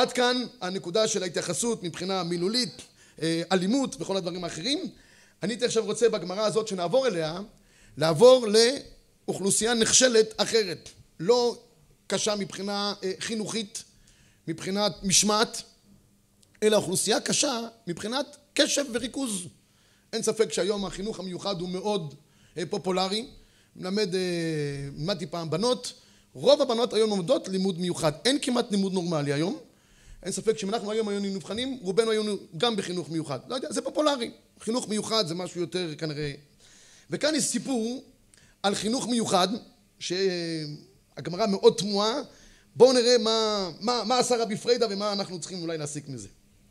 עד כאן הנקודה של ההתייחסות מבחינה מילולית, אלימות וכל הדברים האחרים. אני עכשיו רוצה בגמרא הזאת שנעבור אליה, לעבור לאוכלוסייה נחשלת אחרת, לא קשה מבחינה חינוכית, מבחינת משמעת, אלא אוכלוסייה קשה מבחינת קשב וריכוז. אין ספק שהיום החינוך המיוחד הוא מאוד פופולרי. למדתי פעם בנות, רוב הבנות היום לומדות לימוד מיוחד, אין כמעט לימוד נורמלי היום. אין ספק שאם אנחנו היום היינו נבחנים, רובנו היינו גם בחינוך מיוחד. לא יודע, זה פופולרי. חינוך מיוחד זה משהו יותר כנראה. וכאן יש סיפור על חינוך מיוחד, שהגמרא מאוד תמוהה. בואו נראה מה עשה רבי פרידא ומה אנחנו צריכים אולי להסיק מזה.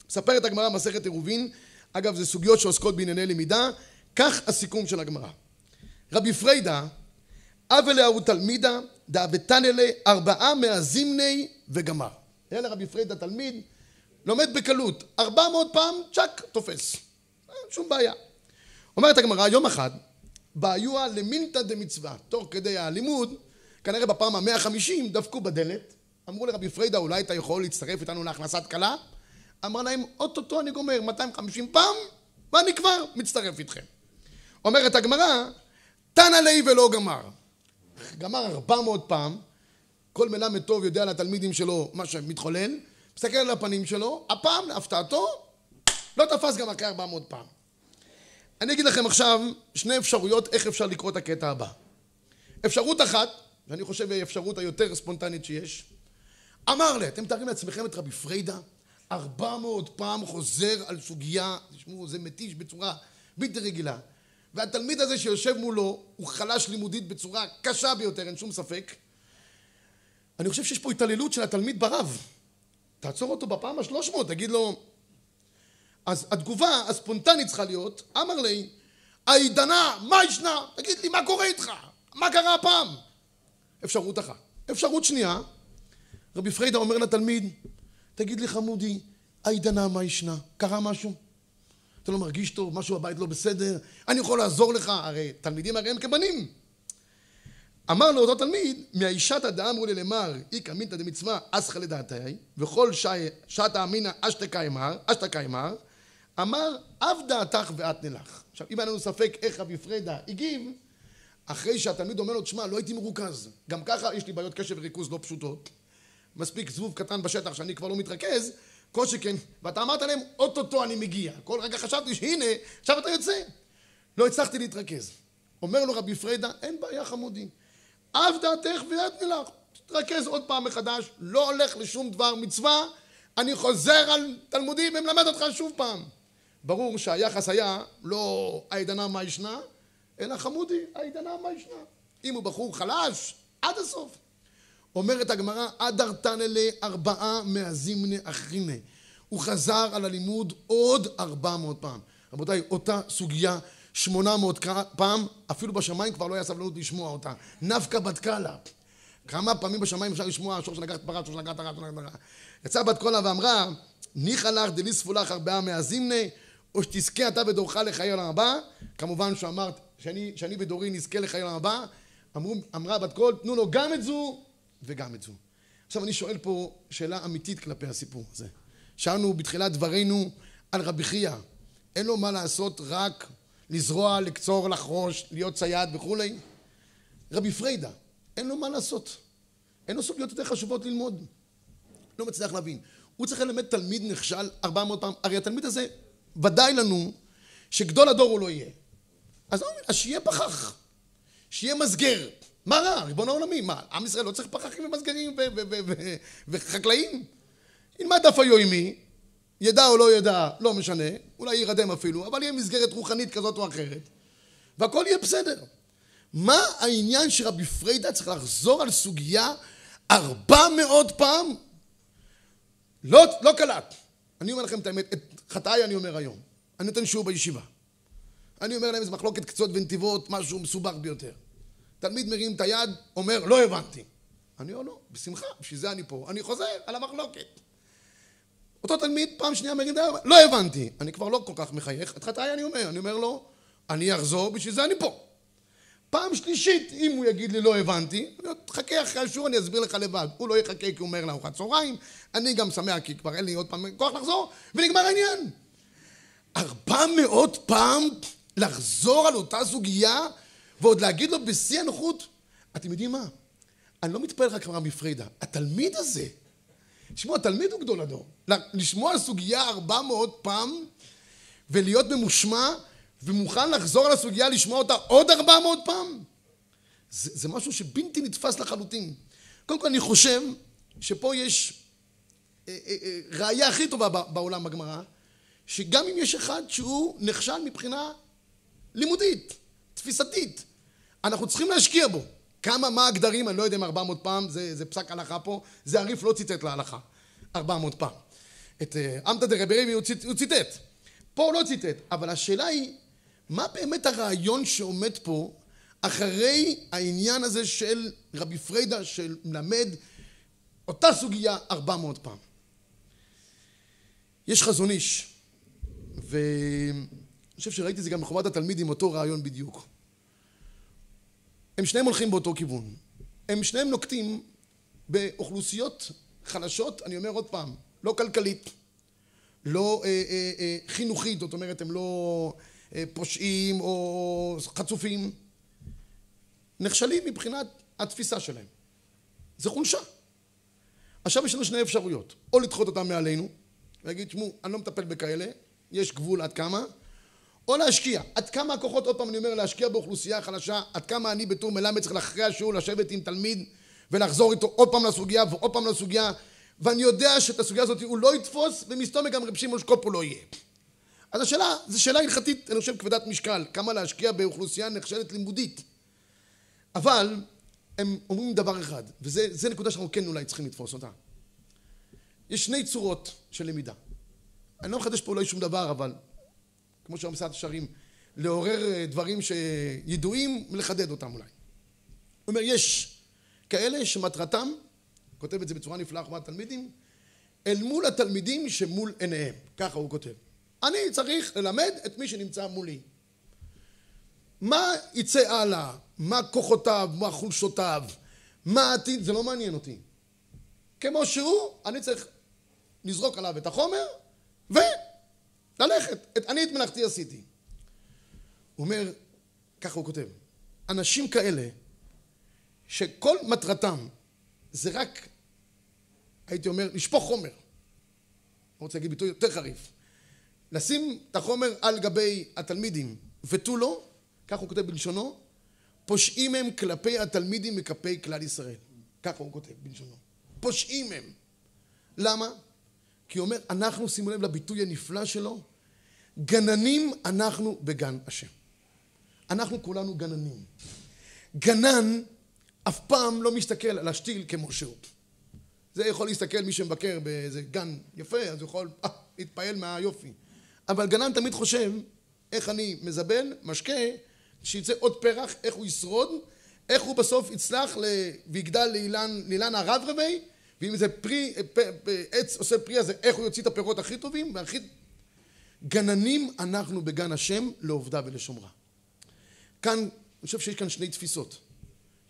מספרת הגמרא מסכת עירובין, אגב זה סוגיות שעוסקות בענייני למידה, כך הסיכום של הגמרא. רבי פרידא, אבה להוא תלמידה, דאבתנא לה 4 מהזימני וגמר. היה לרבי פרידא תלמיד, לומד בקלות, 400 פעם, צ'ק, תופס. שום בעיה. אומרת הגמרא, יום אחד, בעיוה למינתא דמצווה, תוך כדי הלימוד, כנראה בפעם ה-150 דפקו בדלת, אמרו לרבי פרידא, אולי אתה יכול להצטרף איתנו להכנסת כלה? אמר להם, אוטוטו אני גומר 250 פעם, ואני כבר מצטרף איתכם. אומרת הגמרא, תנא ליה ולא גמר. גמר 400 פעם, כל מלמד טוב יודע לתלמידים שלו מה שמתחולל, מסתכל על הפנים שלו, הפעם להפתעתו, לא תפס גם אחרי 400 פעם. אני אגיד לכם עכשיו 2 אפשרויות איך אפשר לקרוא את הקטע הבא. אפשרות אחת, ואני חושב שהיא האפשרות היותר ספונטנית שיש, אמר לי, אתם מתארים לעצמכם את רבי פרידא, 400 פעם חוזר על סוגיה, תשמעו, זה מתיש בצורה בלתי רגילה. והתלמיד הזה שיושב מולו הוא חלש לימודית בצורה קשה ביותר, אין שום ספק. אני חושב שיש פה התעללות של התלמיד ברב. תעצור אותו בפעם ה-300, תגיד לו... אז התגובה הספונטנית צריכה להיות, אמר לי, העידנה, מה ישנה? תגיד לי, מה קורה איתך? מה קרה הפעם? אפשרות אחת. אפשרות שנייה, רבי פרידא אומר לתלמיד, תגיד לי חמודי, העידנה, מה ישנה? קרה משהו? אתה לא מרגיש טוב, משהו בבית לא בסדר, אני יכול לעזור לך, הרי תלמידים הרי הם כבנים. אמר לו אותו תלמיד, מהאישתא דאמרו לי למר, איכא מינתא דמצווה אסחא לדעתי, וכל שעתא אמינא אשתקא אמר, אמר, אף דעתך ואת נלך. עכשיו, אם היה לנו ספק איך רבי פרידא הגיב, אחרי שהתלמיד אומר לו, תשמע, לא הייתי מרוכז, גם ככה יש לי בעיות קשב וריכוז לא פשוטות, מספיק זבוב קטן בשטח שאני כבר לא מתרכז, כל שכן, ואתה אמרת להם, אוטוטו אני מגיע. כל רגע חשבתי שהנה, עכשיו אתה יוצא. לא הצלחתי להתרכז. אומר לו רבי פרידא, אין בעיה חמודי. אף דעתך ואת נלך. תתרכז עוד פעם מחדש, לא הולך לשום דבר מצווה, אני חוזר על תלמודים ומלמד אותך שוב פעם. ברור שהיחס היה לא העידנה מה ישנה, אלא חמודי, העידנה מה ישנה. אם הוא בחור חלש, עד הסוף. אומרת הגמרא, אדר תנא לה 4 מהזימני אחריני. הוא חזר על הלימוד עוד 400 פעם. רבותיי, אותה סוגיה 800 פעם, אפילו בשמיים כבר לא היה סבלנות לשמוע אותה. נפקא בת קלה. כמה פעמים בשמיים אפשר לשמוע שור שנגח פרה, שור שנגח תרה, שור שנגח תרה. יצאה בת קלה ואמרה, ניחא לך דליספו לך 4 מהזימני, או שתזכה אתה בדורך לחיי העולם הבא. כמובן שאמרת, שאני בדורי נזכה לחיי העולם הבא. אמרה בת קול, תנו לו גם את זו וגם את זו. עכשיו אני שואל פה שאלה אמיתית כלפי הסיפור הזה. שאלנו בתחילת דברינו על רבי חייא. אין לו מה לעשות רק לזרוע, לקצור, לחרוש, להיות צייד וכולי. רבי פרידא, אין לו מה לעשות. אין לו סוגיות יותר חשובות ללמוד. לא מצליח להבין. הוא צריך ללמד תלמיד נכשל 400 פעם. הרי התלמיד הזה ודאי לנו שגדול הדור הוא לא יהיה. אז שיהיה פחח. שיהיה מסגר. מה רע? ריבון העולמי. מה? עם ישראל לא צריך פחחים ומסגרים וחקלאים? ילמד דף היומי, ידע או לא ידע, לא משנה, אולי ירדם אפילו, אבל יהיה מסגרת רוחנית כזאת או אחרת, והכל יהיה בסדר. מה העניין שרבי פרידא צריך לחזור על סוגיה 400 פעם? לא קלט. אני אומר לכם את האמת, את חטאי אני אומר היום. אני נותן שיעור בישיבה. אני אומר להם, זה מחלוקת קצות ונתיבות, משהו מסובך ביותר. תלמיד מרים את היד, אומר, לא הבנתי. אני אומר, לא, בשמחה, בשביל זה אני פה. אני חוזר על המחלוקת. אותו תלמיד פעם שנייה מרים את היד, לא הבנתי. אני כבר לא כל כך מחייך. את חטאי אני אומר לו, אני אחזור, בשביל זה אני פה. פעם שלישית, אם הוא יגיד לי לא הבנתי, תחכה אחרי השיעור, אני אסביר לך לבד. הוא לא יחכה כי הוא אומר לארוחת צהריים, אני גם שמח כי כבר אין לי עוד פעם כוח לחזור, ונגמר העניין. 400 פעם לחזור על אותה סוגיה, ועוד להגיד לו בשיא הנוחות, אתם יודעים מה? אני לא מתפעל רק רבי פרידא, התלמיד הזה, תשמעו, התלמיד הוא גדול הדור, לשמוע סוגיה 400 פעם, ולהיות ממושמע, ומוכן לחזור על הסוגיה, לשמוע אותה עוד 400 פעם, זה משהו שבלתי נתפס לחלוטין. קודם כל אני חושב שפה יש ראיה הכי טובה בעולם בגמרא, שגם אם יש אחד שהוא נכשל מבחינה לימודית, תפיסתית, אנחנו צריכים להשקיע בו. מה הגדרים, אני לא יודע אם 400 פעם, זה פסק הלכה פה, זה הריף לא ציטט להלכה, 400 פעם. את עמתא דרבי רבי הוא ציטט, פה הוא לא ציטט, אבל השאלה היא, מה באמת הרעיון שעומד פה, אחרי העניין הזה של רבי פרידא, שמלמד אותה סוגיה 400 פעם. יש חזון איש, ואני חושב שראיתי את זה גם בחובת התלמיד עם אותו רעיון בדיוק. הם שניהם הולכים באותו כיוון. הם שניהם נוקטים באוכלוסיות חלשות, אני אומר עוד פעם, לא כלכלית, לא חינוכית, זאת אומרת, הם לא פושעים או חצופים, נכשלים מבחינת התפיסה שלהם. זה חולשה. עכשיו יש לנו שני אפשרויות, או לדחות אותם מעלינו, ולהגיד, תשמעו, אני לא מטפל בכאלה, יש גבול עד כמה, או להשקיע. עד כמה הכוחות, עוד פעם אני אומר, להשקיע באוכלוסייה חלשה, עד כמה אני בתור מלמד צריך לאחרי השיעור לשבת עם תלמיד ולחזור איתו עוד פעם לסוגיה ועוד פעם לסוגיה, ואני יודע שאת הסוגיה הזאת הוא לא יתפוס, ומסתום גם רב שמעון שקופ הוא לא יהיה. אז השאלה, זו שאלה הלכתית, אני חושב כבדת משקל, כמה להשקיע באוכלוסייה נחשלת לימודית. אבל הם אומרים דבר אחד, וזה נקודה שאנחנו כן אולי צריכים לתפוס אותה. יש שני צורות של למידה. אני לא מחדש פה אולי שום דבר, אבל כמו שהמסעת שרים, לעורר דברים שידועים ולחדד אותם אולי. הוא אומר, יש כאלה שמטרתם, כותב את זה בצורה נפלאה חומת תלמידים, אל מול התלמידים שמול עיניהם. ככה הוא כותב. אני צריך ללמד את מי שנמצא מולי. מה יצא הלאה? מה כוחותיו? מה חולשותיו? מה העתיד? זה לא מעניין אותי. כמו שהוא, אני צריך לזרוק עליו את החומר וללכת. אני את מלאכתי עשיתי. הוא אומר, ככה הוא כותב, אנשים כאלה שכל מטרתם זה רק, הייתי אומר, לשפוך חומר. אני רוצה להגיד ביטוי יותר חריף. לשים את החומר על גבי התלמידים ותו לא, כך הוא כותב בלשונו, פושעים הם כלפי התלמידים וכלפי כלל ישראל. ככה הוא כותב בלשונו. פושעים הם. למה? כי הוא אומר, אנחנו, שימו לב לביטוי הנפלא שלו, גננים אנחנו בגן השם. אנחנו כולנו גננים. גנן אף פעם לא מסתכל על השתיל כמו שהוא. זה יכול להסתכל מי שמבקר באיזה גן יפה, אז הוא יכול להתפעל מהיופי. אבל גנן תמיד חושב, איך אני מזבל, משקה, שיצא עוד פרח, איך הוא ישרוד, איך הוא בסוף יצלח ויגדל לאילן הרב-רבי, ואם זה פרי, עץ עושה פרי, אז איך הוא יוציא את הפירות הכי טובים והכי... גננים אנחנו בגן השם לעובדה ולשומרה. כאן, אני חושב שיש כאן שני תפיסות.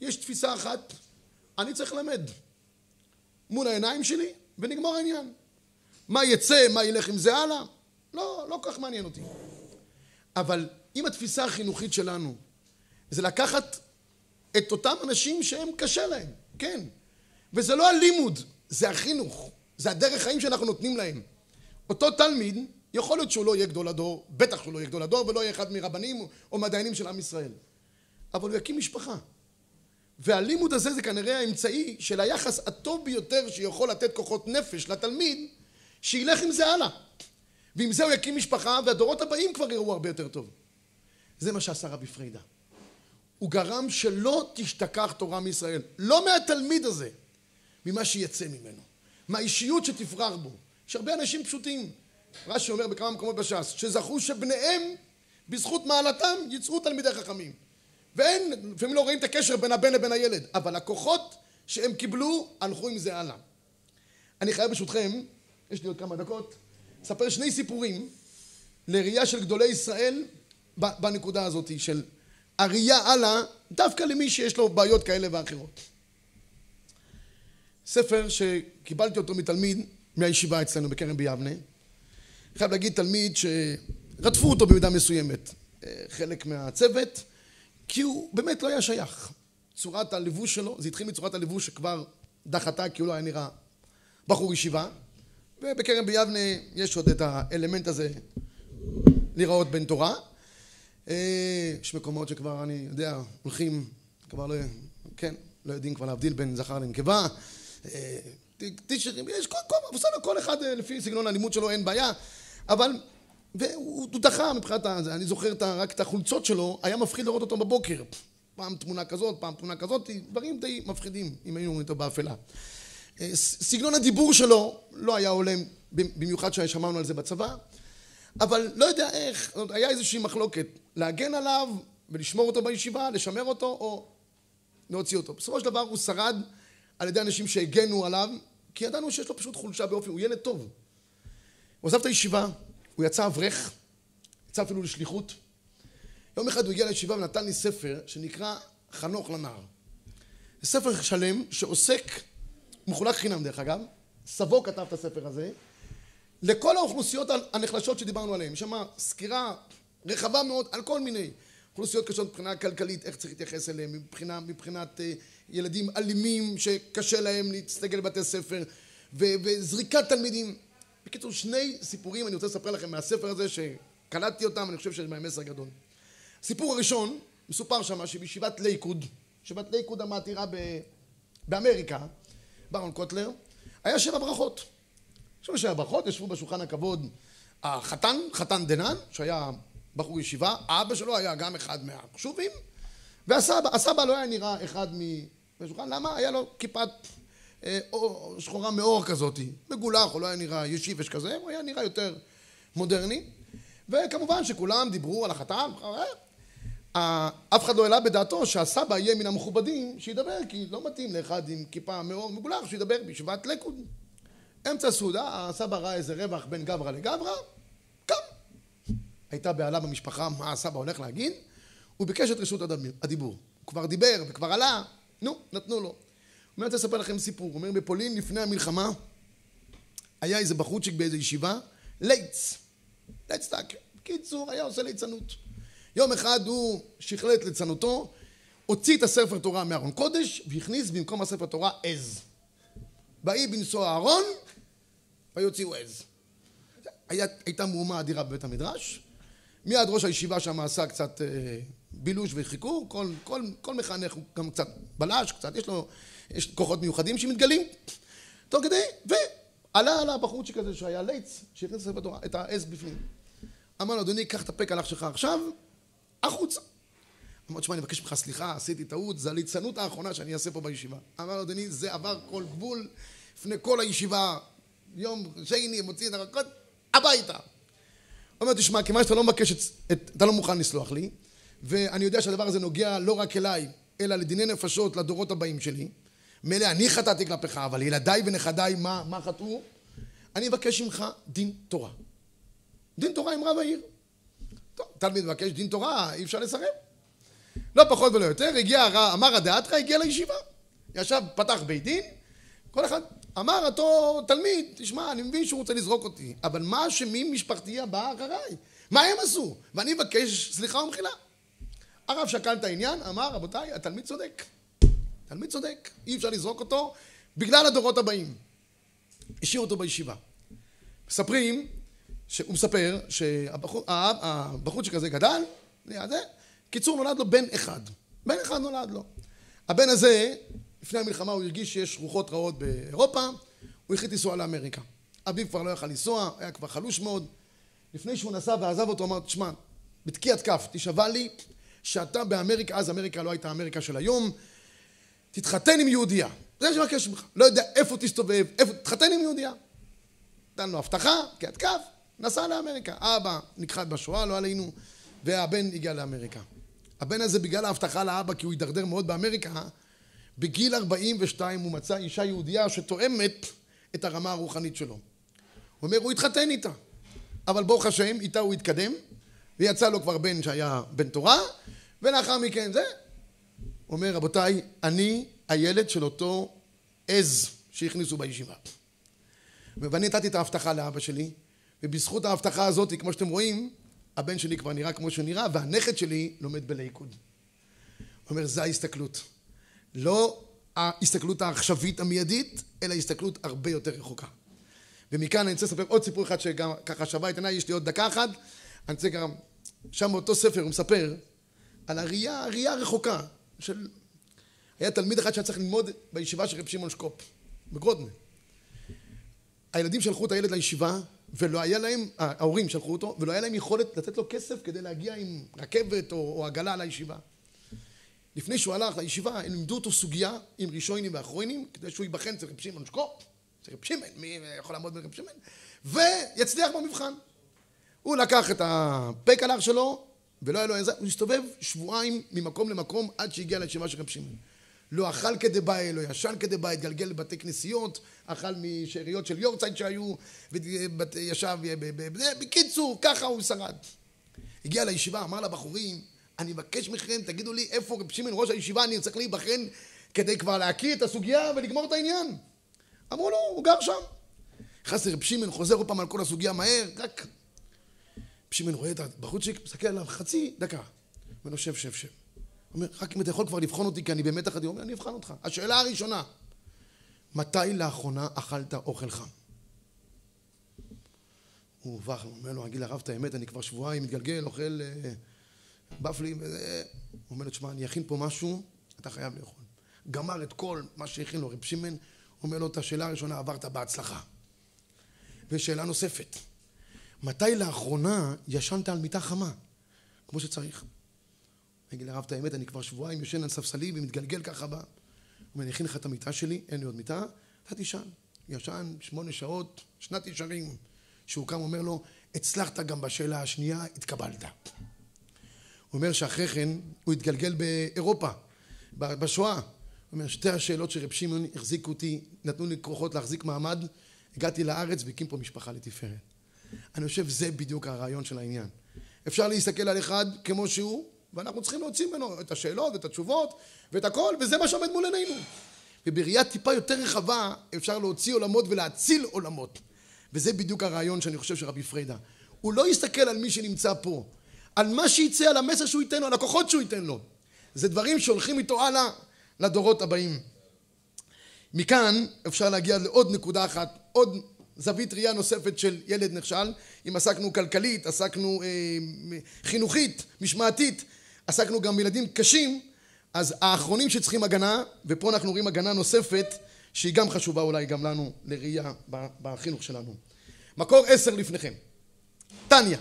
יש תפיסה אחת, אני צריך ללמד מול העיניים שלי ונגמור העניין. מה יצא, מה ילך עם זה הלאה? לא כל כך מעניין אותי. אבל אם התפיסה החינוכית שלנו זה לקחת את אותם אנשים שהם קשה להם, כן. וזה לא הלימוד, זה החינוך, זה הדרך חיים שאנחנו נותנים להם. אותו תלמיד, יכול להיות שהוא לא יהיה גדול הדור, בטח שהוא לא יהיה גדול הדור, ולא יהיה אחד מרבנים או מדיינים של עם ישראל. אבל הוא יקים משפחה. והלימוד הזה זה כנראה האמצעי של היחס הטוב ביותר שיכול לתת כוחות נפש לתלמיד, שילך עם זה הלאה. ועם זה הוא יקים משפחה, והדורות הבאים כבר יראו הרבה יותר טוב. זה מה שעשה רבי פרידא. הוא גרם שלא תשתכח תורה מישראל, לא מהתלמיד הזה, ממה שיצא ממנו, מהאישיות שתפרח בו. יש הרבה אנשים פשוטים, רש"י אומר בכמה מקומות בש"ס, שזכו שבניהם, בזכות מעלתם, יצאו תלמידי חכמים. ואין, לפעמים לא רואים את הקשר בין הבן לבין הילד, אבל הכוחות שהם קיבלו, הלכו עם זה הלאה. אני חייב ברשותכם, יש לי עוד כמה דקות, לספר שני סיפורים לראייה של גדולי ישראל בנקודה הזאת של הראייה הלאה, דווקא למי שיש לו בעיות כאלה ואחרות. ספר שקיבלתי אותו מתלמיד מהישיבה אצלנו בכרם ביבנה. חייב להגיד תלמיד שרדפו אותו במידה מסוימת, חלק מהצוות, כי הוא באמת לא היה שייך. צורת הלבוש שלו, זה התחיל מצורת הלבוש שכבר דחתה, כי הוא לא היה נראה בחור ישיבה. ובכרם ביבנה יש עוד את האלמנט הזה לראות בן תורה. יש מקומות שכבר, אני יודע, הולכים, כבר לא יודעים כבר להבדיל בין זכר לנקבה. יש כל אחד לפי סגנון הלימוד שלו, אין בעיה. אבל, והוא דחה מבחינת, אני זוכר רק את החולצות שלו, היה מפחיד לראות אותו בבוקר. פעם תמונה כזאת, פעם תמונה כזאת, דברים די מפחידים, אם היינו איתו באפלה. סגנון הדיבור שלו לא היה הולם, במיוחד ששמענו על זה בצבא, אבל לא יודע איך, היה איזושהי מחלוקת, להגן עליו ולשמור אותו בישיבה, לשמר אותו או להוציא אותו. בסופו של דבר הוא שרד על ידי אנשים שהגנו עליו, כי ידענו שיש לו פשוט חולשה באופן, הוא ילד טוב. הוא עזב את הישיבה, הוא יצא אברך, יצא אפילו לשליחות. יום אחד הוא הגיע לישיבה ונתן לי ספר שנקרא חנוך לנער. זה ספר שלם שעוסק, מחולק חינם דרך אגב, סבו כתב את הספר הזה, לכל האוכלוסיות הנחלשות שדיברנו עליהן. יש שם סקירה רחבה מאוד על כל מיני אוכלוסיות קשות מבחינה כלכלית, איך צריך להתייחס אליהם, מבחינת ילדים אלימים שקשה להם להסתגל לבתי ספר, וזריקת תלמידים. בקיצור, שני סיפורים אני רוצה לספר לכם מהספר הזה שקלטתי אותם, אני חושב שיש בהם מסר גדול. הסיפור הראשון, מסופר שם שבישיבת לייקוד, ישיבת לייקוד המעתירה באמריקה, ברון קוטלר, היה 7 ברכות. עכשיו 7 ברכות, ישבו בשולחן הכבוד החתן, חתן דנן, שהיה בחור ישיבה, האבא שלו היה גם אחד מהחשובים, והסבא לא היה נראה אחד מהשולחן, למה? היה לו כיפת שחורה מאור כזאת, מגולח, הוא לא היה נראה ישיבש כזה, הוא היה נראה יותר מודרני, וכמובן שכולם דיברו על החתן, אף אחד לא העלה בדעתו שהסבא יהיה מן המכובדים שידבר, כי לא מתאים לאחד עם כיפה מאור מגולח שידבר בישיבת לייקוד. אמצע הסעודה, הסבא ראה איזה רווח בין גברא לגברא, קם. הייתה בעלה במשפחה, מה הסבא הולך להגיד? הוא ביקש את רשות הדיבור. הוא כבר דיבר וכבר עלה, נתנו לו. אני רוצה לספר לכם סיפור. הוא אומר, בפולין לפני המלחמה, היה איזה בחורצ'יק באיזו ישיבה, לייץ טאקר. בקיצור, היה עושה ליצנות. יום אחד הוא שכלל את ליצנותו, הוציא את הספר תורה מארון קודש, והכניס במקום הספר תורה עז. באי בנשוא הארון, ויוציאו עז. הייתה מהומה אדירה בבית המדרש. מיד ראש הישיבה שם עשה קצת בילוש וחיכור, כל מחנך הוא גם קצת בלש, קצת יש כוחות מיוחדים שמתגלים. תוך כדי, ועלה על הבחורצ'יק הזה שהיה לייץ, שהכניס את הספר תורה, את העז בפנים. אמר לו, אדוני, קח את הפקלח שלך עכשיו, החוצה. אמר, תשמע, אני מבקש ממך סליחה, עשיתי טעות, זה הליצנות האחרונה שאני אעשה פה בישיבה. אמר לו, אדוני, זה עבר כל גבול, לפני כל הישיבה, יום שני, מוציא את הרכות, הביתה. הוא אומר, תשמע, כיוון שאתה לא מבקש, אתה לא מוכן לסלוח לי, ואני יודע שהדבר הזה נוגע לא רק אליי, אלא לדיני נפשות, לדורות הבאים שלי. מילא אני חטאתי כלפיך, אבל ילדיי ונכדיי, מה חטאו? אני מבקש ממך דין תורה. דין תורה עם רב העיר. טוב, תלמיד מבקש דין תורה, אי אפשר לסרב. לא פחות ולא יותר, אמר הדעתך, הגיע לישיבה. ישב, פתח בית דין, כל אחד אמר אותו תלמיד, תשמע, אני מבין שהוא רוצה לזרוק אותי, אבל מה אשמים משפחתי הבאה אחריי? מה הם עשו? ואני מבקש סליחה ומחילה. הרב שקל את העניין, אמר, רבותיי, התלמיד צודק. תלמיד צודק, אי אפשר לזרוק אותו בגלל הדורות הבאים. השאיר אותו בישיבה. מספרים, הוא מספר שהבחור שכזה גדל, קיצור נולד לו בן אחד. בן אחד נולד לו. הבן הזה, לפני המלחמה הוא הרגיש שיש רוחות רעות באירופה, הוא החליט לנסוע לאמריקה. אביו כבר לא יכל לנסוע, היה כבר חלוש מאוד. לפני שהוא נסע ועזב אותו, אמר, תשמע, בתקיעת כף, תשבע לי שאתה באמריקה, אז אמריקה לא הייתה אמריקה של היום, תתחתן עם יהודיה. זה מה שמבקש ממך. לא יודע איפה תסתובב, תתחתן עם יהודיה. נתן לו הבטחה, תקיעת כף, נסע לאמריקה. האבא נכחד בשואה, לא עלינו, והבן הגיע לאמריקה. הבן הזה בגלל ההבטחה לאבא, כי הוא הידרדר מאוד באמריקה, בגיל 42 הוא מצא אישה יהודיה שתואמת את הרמה הרוחנית שלו. הוא אומר, הוא התחתן איתה. אבל ברוך השם, איתה הוא התקדם, ויצא לו כבר בן שהיה בן תורה, ולאחר מכן זה, הוא אומר, רבותיי, אני הילד של אותו עז שהכניסו בישיבה. ואני נתתי את ההבטחה לאבא שלי, ובזכות ההבטחה הזאת, כמו שאתם רואים, הבן שלי כבר נראה כמו שהוא נראה, והנכד שלי לומד בליכוד. הוא אומר, זה ההסתכלות. לא ההסתכלות העכשווית המיידית, אלא הסתכלות הרבה יותר רחוקה. ומכאן אני רוצה לספר עוד סיפור אחד שגם ככה שווה את עיניי, יש לי עוד דקה אחת. אני רוצה גם, שם באותו ספר הוא מספר על הראייה הרחוקה של... היה תלמיד אחד שהיה צריך ללמוד בישיבה של רב שמעון שקופ, בגרודנה. הילדים שלחו את הילד לישיבה, ולא היה להם, ההורים שלחו אותו, ולא היה להם יכולת לתת לו כסף כדי להגיע עם רכבת או עגלה לישיבה. לפני שהוא הלך לישיבה, הם לימדו אותו סוגיה עם ראשונים ואחרונים, כדי שהוא ייבחן אצל רב שמעון שקופ, אצל רב שמעון, מי יכול לעמוד ברב שמעון, ויצליח במבחן. הוא לקח את הפקלר שלו, ולא היה לו איזה, הוא הסתובב שבועיים ממקום למקום עד שהגיע לישיבה של רב שמעון. לא אכל כדבעי, לא ישן כדבעי, התגלגל לבתי כנסיות, אכל משאריות של יורצייט שהיו, וישב, בקיצור, ככה הוא שרד. הגיע לישיבה, אמר לבחורים, אני מבקש מכם, תגידו לי איפה רב שמעון ראש הישיבה, אני צריך להיבחן כדי כבר להקיא את הסוגיה ולגמור את העניין. אמרו לו, הוא גר שם. נכנס לרב שמעון, חוזר עוד פעם על כל הסוגיה מהר, רק... רב שמעון רואה את הבחורצ'יק, מסתכל עליו חצי דקה. אומר לו, שב. הוא אומר, רק אם אתה יכול כבר לבחון אותי, כי אני באמת אחת, הוא אומר, אני אבחן אותך. השאלה הראשונה, מתי לאחרונה אכלת אוכל חם? הוא הובך, הוא אומר לו, אגיד לרב את האמת, אני כבר שבועיים מתגלגל, אוכל בפלים, וזה... הוא אומר לו, תשמע, אני אכין פה משהו, אתה חייב לאכול. גמר את כל מה שהכין לו רב שמעון, הוא אומר לו, את השאלה הראשונה עברת בהצלחה. ושאלה נוספת, מתי לאחרונה ישנת על מיטה חמה? כמו שצריך. אגיד לרב את האמת, אני כבר שבועיים יושן על ספסלי ומתגלגל ככה בה. הוא אומר, אני אכין לך את המיטה שלי, אין לי עוד מיטה, אתה תישן. ישן 8 שעות, שנת ישרים. שהוא קם, אומר לו, הצלחת גם בשאלה השנייה, התקבלת. הוא אומר שאחרי כן, הוא התגלגל באירופה, בשואה. הוא אומר, שתי השאלות שרב שמעון החזיקו אותי, נתנו לי כוחות להחזיק מעמד, הגעתי לארץ והקים פה משפחה לתפארת. אני חושב, זה בדיוק הרעיון של העניין. אפשר להסתכל על אחד כמו שהוא, ואנחנו צריכים להוציא ממנו את השאלות ואת התשובות ואת הכל, וזה מה שעומד מול עינינו. ובראייה טיפה יותר רחבה אפשר להוציא עולמות ולהציל עולמות. וזה בדיוק הרעיון שאני חושב שרבי פרידא. הוא לא יסתכל על מי שנמצא פה, על מה שיצא, על המסר שהוא ייתן לו, על הכוחות שהוא ייתן לו. זה דברים שהולכים איתו הלאה לדורות הבאים. מכאן אפשר להגיע לעוד נקודה אחת, עוד זווית ראייה נוספת של ילד נכשל. אם עסקנו כלכלית, עסקנו חינוכית, משמעתית, עסקנו גם בילדים קשים, אז האחרונים שצריכים הגנה, ופה אנחנו רואים הגנה נוספת, שהיא גם חשובה אולי גם לנו לראייה בחינוך שלנו. מקור 10 לפניכם. תניא.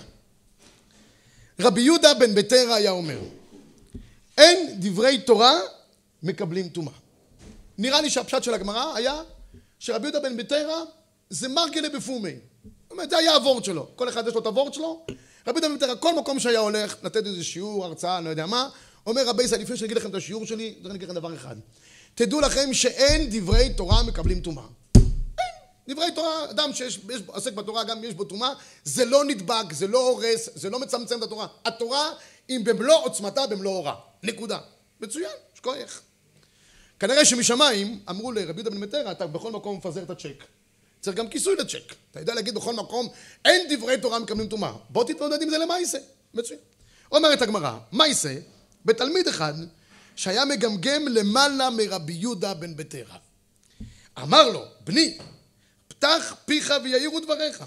רבי יהודה בן ביתרא היה אומר, אין דברי תורה מקבלים טומאה. נראה לי שהפשט של הגמרא היה שרבי יהודה בן ביתרא זה מרגלה בפומי. זאת אומרת, זה היה הוורד שלו. כל אחד יש לו את הוורד שלו. רבי יהודה בן ביתרא, כל מקום שהיה הולך, לתת איזה שיעור, הרצאה, אני לא יודע מה, אומר רבי ישראל, לפני שאני אגיד לכם את השיעור שלי, אני אגיד לכם דבר אחד. תדעו לכם שאין דברי תורה מקבלים טומאה. אין. דברי תורה, אדם שעוסק בתורה, גם אם יש בו טומאה, זה לא נדבק, זה לא הורס, זה לא מצמצם את התורה. התורה, אם במלוא עוצמתה, במלוא אורה. נקודה. מצוין, שכוח. כנראה שמשמיים אמרו לרבי יהודה בן ביתרא, אתה בכל מקום מפזר את הצ'ק. צריך גם כיסוי לצ'ק. אתה יודע להגיד בכל מקום, אין דברי תורה מקבלים טומאה. בוא תתמודד עם זה למעשה. מצוין. אומרת הגמרא, מעשה, בתלמיד אחד, שהיה מגמגם למעלה מרבי יהודה בן ביתרא. אמר לו, בני, פתח פיך ויעירו דבריך,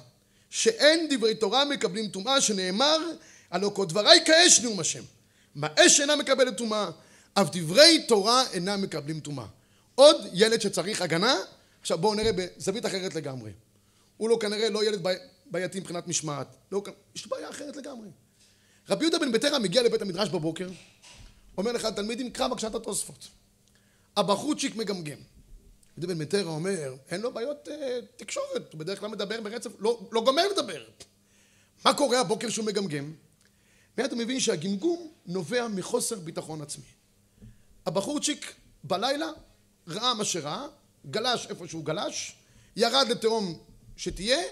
שאין דברי תורה מקבלים טומאה, שנאמר, הלא כל דברי כאש נאום השם. מה אש אינה מקבלת טומאה, אף דברי תורה אינם מקבלים טומאה. עוד ילד שצריך הגנה, עכשיו בואו נראה בזווית אחרת לגמרי. הוא לא כנראה לא ילד בעייתי מבחינת משמעת, לא, יש בעיה אחרת לגמרי. רבי יהודה בן ביתרא מגיע לבית המדרש בבוקר, אומר לך תלמידים, קרא בבקשה את התוספות. הבחורצ'יק מגמגם. יהודה בן ביתרא אומר, אין לו בעיות תקשורת, הוא בדרך כלל מדבר ברצף, לא גומר לדבר. מה קורה הבוקר שהוא מגמגם? מיד הוא מבין שהגמגום נובע מחוסר ביטחון עצמי. הבחורצ'יק בלילה ראה מה שראה, גלש איפה שהוא גלש, ירד לתהום שתהיה,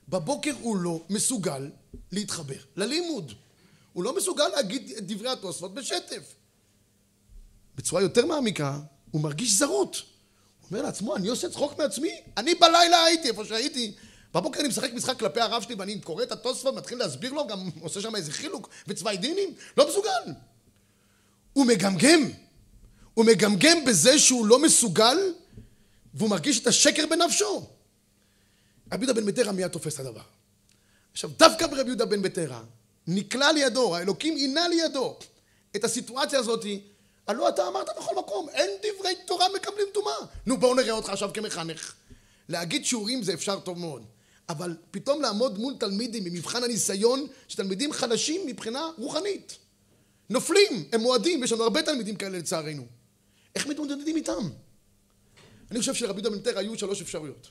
בבוקר הוא לא מסוגל להתחבר ללימוד. הוא לא מסוגל להגיד את דברי התוספות בשטף. בצורה יותר מעמיקה, הוא מרגיש זרות. הוא אומר לעצמו, אני עושה צחוק מעצמי? אני בלילה הייתי איפה שהייתי. בבוקר אני משחק משחק כלפי הרב שלי ואני קורא את התוספות, מתחיל להסביר לו, גם עושה שם איזה חילוק וצווי דינים. לא מסוגל. הוא מגמגם. הוא מגמגם בזה שהוא לא מסוגל, והוא מרגיש את השקר בנפשו. רבי יהודה בן בתרא מיד תופס את הדבר. עכשיו, דווקא ברבי יהודה בן בתרא, נקלע לידו, האלוקים עינה לידו את הסיטואציה הזאת, הלא אתה אמרת בכל מקום, אין דברי תורה מקבלים טומאה. נו, בואו נראה אותך עכשיו כמחנך. להגיד שיעורים זה אפשר טוב מאוד, אבל פתאום לעמוד מול תלמידים במבחן הניסיון, שתלמידים חלשים מבחינה רוחנית. נופלים, הם מועדים, יש לנו הרבה תלמידים כאלה לצערנו. איך מתמודדים איתם? אני חושב שלרבי יהודה בן בתרא היו 3 אפשרויות.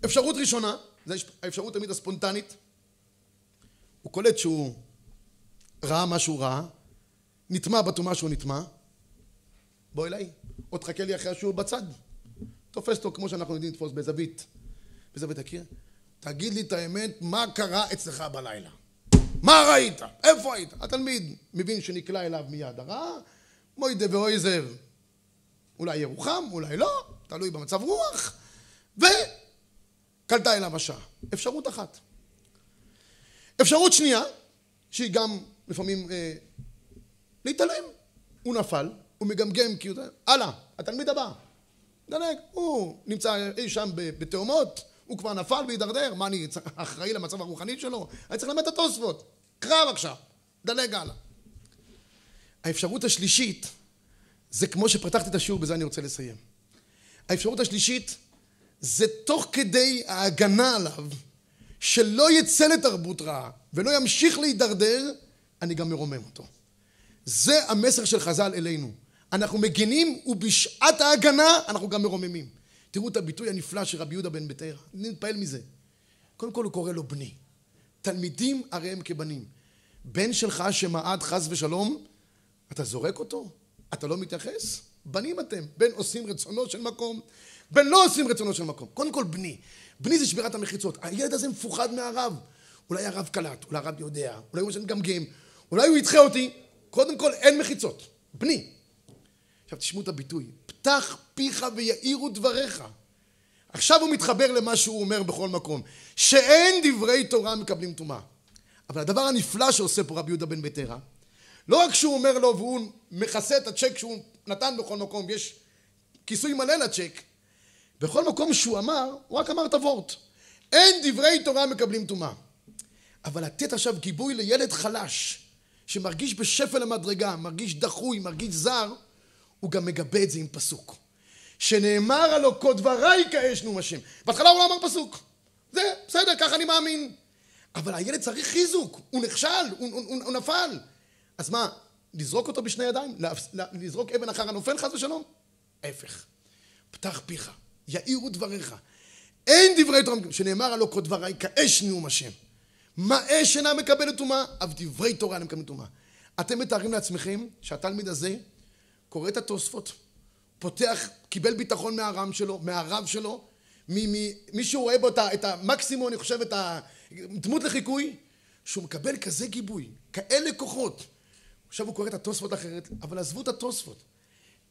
אפשרות ראשונה, זו האפשרות תמיד הספונטנית. הוא קולט שהוא ראה מה שהוא ראה, נטמע בטומאה שהוא נטמע, בוא אליי, או תחכה לי אחרי השיעור בצד. תופס אותו כמו שאנחנו יודעים לתפוס בזווית הקיר. תגיד לי את האמת, מה קרה אצלך בלילה? מה ראית? איפה היית? התלמיד מבין שנקלע אליו מיד הרע, מוידה ואויזב, אולי ירוחם, אולי לא, תלוי במצב רוח, וקלטה אליו השעה. אפשרות אחת. אפשרות שנייה, שהיא גם לפעמים להתעלם. הוא נפל, הוא מגמגם, כי הוא יודע, הלאה, התלמיד הבא. דלג, הוא נמצא אי שם בתאומות, הוא כבר נפל והידרדר, מה אני אחראי למצב הרוחנית שלו? אני צריך ללמד את התוספות. קרא בבקשה, דלג הלאה. האפשרות השלישית, זה כמו שפתחתי את השיעור, בזה אני רוצה לסיים. האפשרות השלישית, זה תוך כדי ההגנה עליו, שלא יצא לתרבות רעה, ולא ימשיך להידרדר, אני גם מרומם אותו. זה המסר של חז"ל אלינו. אנחנו מגנים, ובשעת ההגנה אנחנו גם מרוממים. תראו את הביטוי הנפלא של רבי יהודה בן בתרא. אני מתפעל מזה. קודם כל הוא קורא לו בני. תלמידים הרי הם כבנים. בן שלך שמעד חס ושלום, אתה זורק אותו? אתה לא מתייחס? בנים אתם. בן עושים רצונו של מקום, בן לא עושים רצונו של מקום. קודם כל בני. בני זה שבירת המחיצות. הילד הזה מפוחד מהרב. אולי הרב קלט, אולי הרב יודע, אולי הוא מגמגם, אולי הוא ידחה אותי. קודם כל אין מחיצות. בני. עכשיו תשמעו את הביטוי. פתח פיך ויאירו דבריך. עכשיו הוא מתחבר למה שהוא אומר בכל מקום. שאין דברי תורה מקבלים טומאה. אבל הדבר הנפלא שעושה פה רבי יהודה בן בתרא, לא רק שהוא אומר לו והוא מכסה את הצ'ק שהוא נתן בכל מקום, יש כיסוי מלא לצ'ק, בכל מקום שהוא אמר, הוא רק אמר את הוורט. אין דברי תורה מקבלים טומאה. אבל לתת עכשיו גיבוי לילד חלש, שמרגיש בשפל המדרגה, מרגיש דחוי, מרגיש זר, הוא גם מגבה את זה עם פסוק. שנאמר עלו כה דברי כאש נאום השם. בהתחלה הוא לא אמר פסוק. זה, בסדר, ככה אני מאמין. אבל הילד צריך חיזוק, הוא נכשל, הוא נפל. אז מה, לזרוק אותו בשני ידיים? לזרוק אבן אחר הנופל חס ושלום? ההפך. פתח פיך, יאירו דבריך. אין דברי תורה, שנאמר עלו כה דברי כאש נאום השם. מה אש אינה מקבלת טומאה? אבל דברי תורה אינה מקבלת טומאה. אתם מתארים לעצמכם שהתלמיד הזה קורא את התוספות, פותח, קיבל ביטחון מהרב שלו, מי שהוא רואה בו את המקסימום, אני חושב, את הדמות לחיקוי, שהוא מקבל כזה גיבוי, כאלה כוחות. עכשיו הוא קורא את התוספות אחרת, אבל עזבו את התוספות.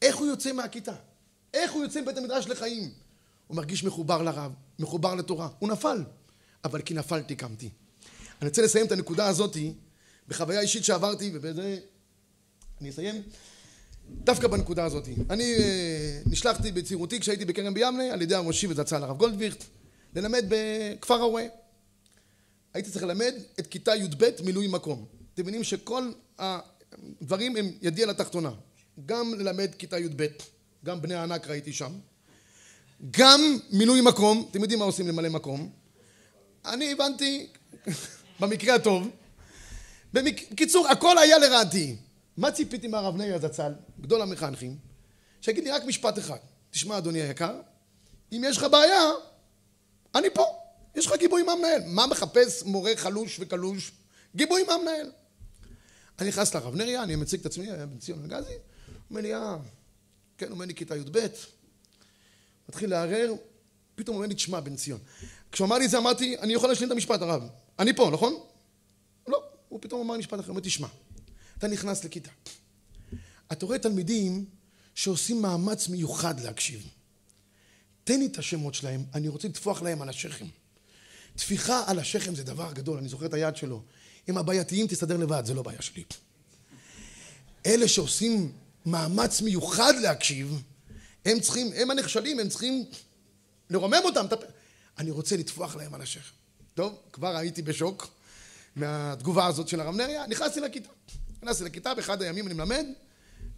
איך הוא יוצא מהכיתה? איך הוא יוצא מבית המדרש לחיים? הוא מרגיש מחובר לרב, מחובר לתורה. הוא נפל, אבל כי נפלתי קמתי. אני רוצה לסיים את הנקודה הזאת בחוויה אישית שעברתי, ובזה אני אסיים. דווקא בנקודה הזאת. אני נשלחתי בצעירותי כשהייתי בקרן בימנה על ידי הראשי וזצ"ל הרב גולדווירט ללמד בכפר הרועה. הייתי צריך ללמד את כיתה י"ב מילוי מקום. אתם מבינים שכל הדברים הם ידי על התחתונה. גם ללמד כיתה י"ב, גם בני הענק ראיתי שם. גם מילוי מקום, אתם יודעים מה עושים למלא מקום. אני הבנתי, במקרה הטוב. בקיצור, הכל היה לרעתי. מה ציפיתי מהרב נריה זצ"ל, גדול המחנכים, שיגיד לי רק משפט אחד. תשמע אדוני היקר, אם יש לך בעיה, אני פה. יש לך גיבוי מהמנהל. מה מחפש מורה חלוש וקלוש? גיבוי מהמנהל. אני נכנס לרב נריה, אני מציג את עצמי, היה בן ציון אלגזי, הוא אומר לי, כן, הוא אומר לי כיתה י"ב, מתחיל לערער, פתאום הוא אומר לי, תשמע בן ציון. כשהוא אמר לי את זה, אמרתי, אני יכול להשלים את המשפט הרב. אני פה, נכון? לא. הוא פתאום אמר משפט אחר, הוא אומר, תשמע, אתה נכנס לכיתה. אתה רואה תלמידים שעושים מאמץ מיוחד להקשיב. תן לי את השמות שלהם, אני רוצה לטפוח להם על השכם. טפיחה על השכם זה דבר גדול, אני זוכר את היד שלו. אם הבעייתיים תסתדר לבד, זה לא בעיה שלי. אלה שעושים מאמץ מיוחד להקשיב, הם הנכשלים, הם צריכים לרומם אותם. אני רוצה לטפוח להם על השכם. טוב, כבר הייתי בשוק מהתגובה הזאת של הרב נריה, נכנסתי לכיתה, באחד הימים אני מלמד,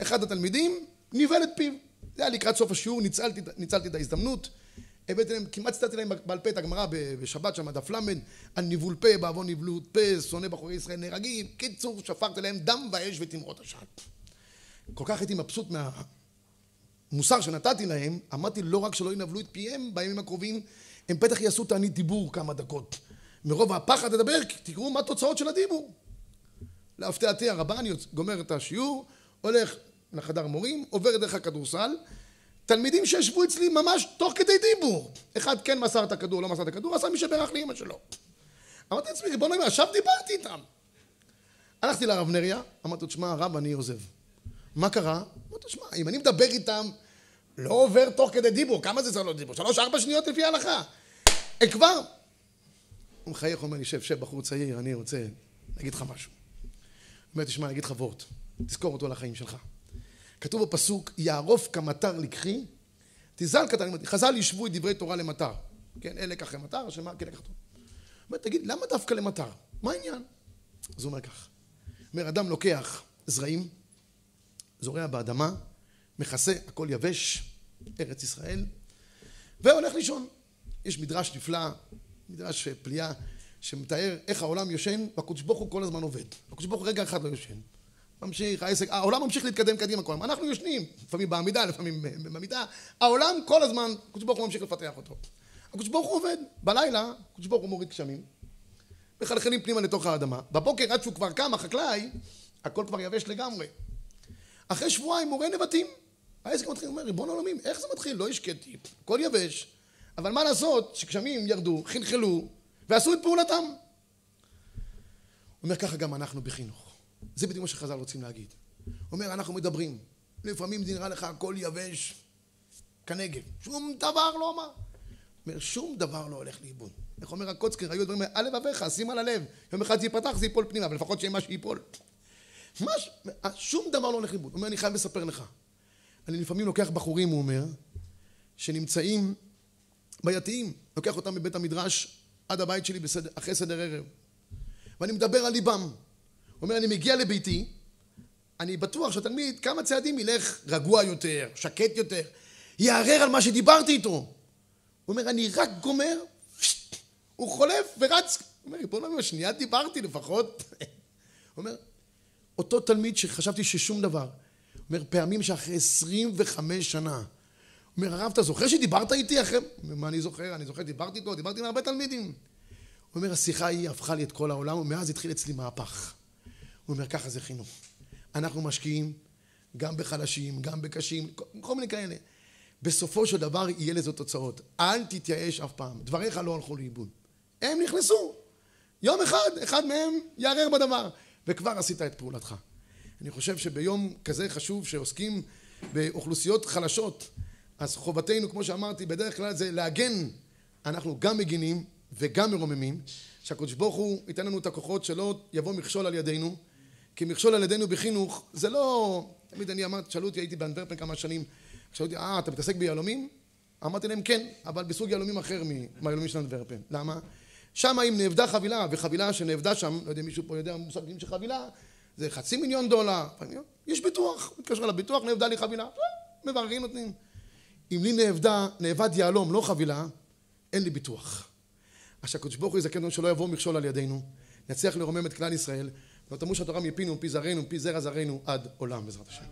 אחד התלמידים ניבל את פיו. זה היה לקראת סוף השיעור, ניצלתי את ההזדמנות, הבאתי להם, כמעט ציטטתי להם בעל פה את הגמרא בשבת שם, דף למד, על ניבול פה, בעוון ניבלות פה, שונא בחורי ישראל נהרגים, קיצור, שפכתי להם דם ואש ותמרות עשן. כל כך הייתי מבסוט מהמוסר שנתתי להם, אמרתי לא רק שלא ינבלו את פיהם בימים הקרובים, הם בטח יעשו תענית דיבור כמה דקות. מרוב הפחד לדבר, תראו מה התוצאות של הדיבור. להפתעתי הרבה, אני גומר את השיעור, הולך לחדר מורים, עובר דרך הכדורסל, תלמידים שישבו אצלי ממש תוך כדי דיבור. אחד כן מסר את הכדור, לא מסר את הכדור, עשה מי שברך לאמא שלו. אמרתי לעצמי, ריבונו של עולם, עכשיו דיברתי איתם. הלכתי לרב נריה, אמרתי לו, תשמע, הרב, אני עוזב. מה קרה? אמרתי לו, תשמע, אם אני מדבר איתם, לא עובר תוך כדי דיבור. כמה זה צריך להיות דיבור? 3-4 שניות לפי ההלכה. כבר... הוא מחייך, אומר לי, שב, בחור צעיר, אני רוצה להגיד לך משהו. הוא אומר, תשמע, אני אגיד לך וורט, תזכור אותו לחיים שלך. כתוב בפסוק, יערוף כמטר לקחי, תזל קטן, חז"ל ישבו את דברי תורה למטר. כן, אלה ככה למטר, שמה, כן, לקחתו. הוא אומר, תגיד, למה דווקא למטר? מה העניין? אז הוא אומר כך, אומר, אדם לוקח זרעים, זורע באדמה, מכסה, הכל יבש, ארץ ישראל, והולך לישון. יש מדרש נפלא, מדרש פליאה, שמתאר איך העולם יושן, והקדוש ברוך הוא כל הזמן עובד. הקדוש ברוך הוא רגע אחד לא יושן. ממשיך, העולם ממשיך להתקדם קדימה כל הזמן. אנחנו יושנים, לפעמים בעמידה, לפעמים במיטה. העולם כל הזמן, הקדוש ברוך הוא ממשיך לפתח אותו. הקדוש ברוך הוא עובד. בלילה, הקדוש ברוך הוא מוריד גשמים, מחלחלים פנימה לתוך האדמה. בבוקר, עד שהוא כבר קם, החקלאי, הכל כבר יבש לגמרי. אחרי שבועיים מורה נבטים. העסק מתחיל, אומר, ריבון העולמים, איך זה מתחיל? לא השקעתי, הכל יבש. אבל מה לעשות שגשמים ירדו, חלחלו, ועשו את פעולתם. הוא אומר, ככה גם אנחנו בחינוך. זה בדיוק מה שחז"ל רוצים להגיד. הוא אומר, אנחנו מדברים. לפעמים זה נראה לך הכל יבש כנגב. שום דבר לא אמר. הוא אומר, שום דבר לא הולך לאיבוד. איך אומר הקוצקר, היו דברים, הלב אביך, שים על הלב. יום אחד זה ייפתח, זה ייפול פנימה, אבל לפחות שיהיה מה שיפול. שום דבר לא הולך לאיבוד. הוא אומר, אני חייב לספר לך. אני לפעמים לוקח בחורים, הוא אומר, שנמצאים בעייתיים. לוקח אותם מבית המדרש עד הבית שלי אחרי סדר ערב. ואני מדבר על ליבם. הוא אומר, אני מגיע לביתי, אני בטוח שהתלמיד כמה צעדים ילך רגוע יותר, שקט יותר, יערער על מה שדיברתי איתו. הוא אומר, אני רק גומר, הוא חולף ורץ. הוא אומר, בוא נאמר, שנייה דיברתי לפחות. הוא אומר, אותו תלמיד שחשבתי ששום דבר. הוא אומר, פעמים שאחרי 25 שנה, הוא אומר, הרב, אתה זוכר שדיברת איתי אחרי? מה אני זוכר? אני זוכר, דיברתי איתו, דיברתי עם הרבה תלמידים. הוא אומר, השיחה היא הפכה לי את כל העולם, ומאז התחיל אצלי מהפך. הוא אומר, ככה זה חינוך. אנחנו משקיעים גם בחלשים, גם בקשים, כל מיני כאלה. בסופו של דבר יהיה לזה תוצאות. אל תתייאש אף פעם. דבריך לא הלכו לאיבוד. הם נכנסו. יום אחד מהם יערער בדבר. וכבר עשית את פעולתך. אני חושב שביום כזה חשוב שעוסקים באוכלוסיות חלשות, אז חובתנו, כמו שאמרתי, בדרך כלל זה להגן. אנחנו גם מגינים וגם מרוממים, שהקדוש ברוך הוא ייתן לנו את הכוחות שלא יבוא מכשול על ידינו, כי מכשול על ידינו בחינוך, זה לא... תמיד אני אמרתי, שאלו אותי, הייתי באנטוורפן כמה שנים, שאלו אותי, אתה מתעסק ביהלומים? אמרתי להם, כן, אבל בסוג יהלומים אחר מהיהלומים של אנטוורפן. למה? שם אם נאבדה חבילה, וחבילה שנאבדה שם, לא יודע אם מישהו פה יודע מושגים של חבילה, זה $500,000, יש ביטוח, מתקשר לביטוח, נאבדה לי חבילה, מבררים נותנים. אם לי נאבד יהלום, לא חבילה, אין לי ביטוח. אז שהקדוש ברוך הוא יזכן לנו שלא יבוא מכשול על ידינו, נצליח לרומם את כלל ישראל, ותמוש התורה מפינו, מפי זרענו, מפי זרע זרענו, עד עולם בעזרת השם.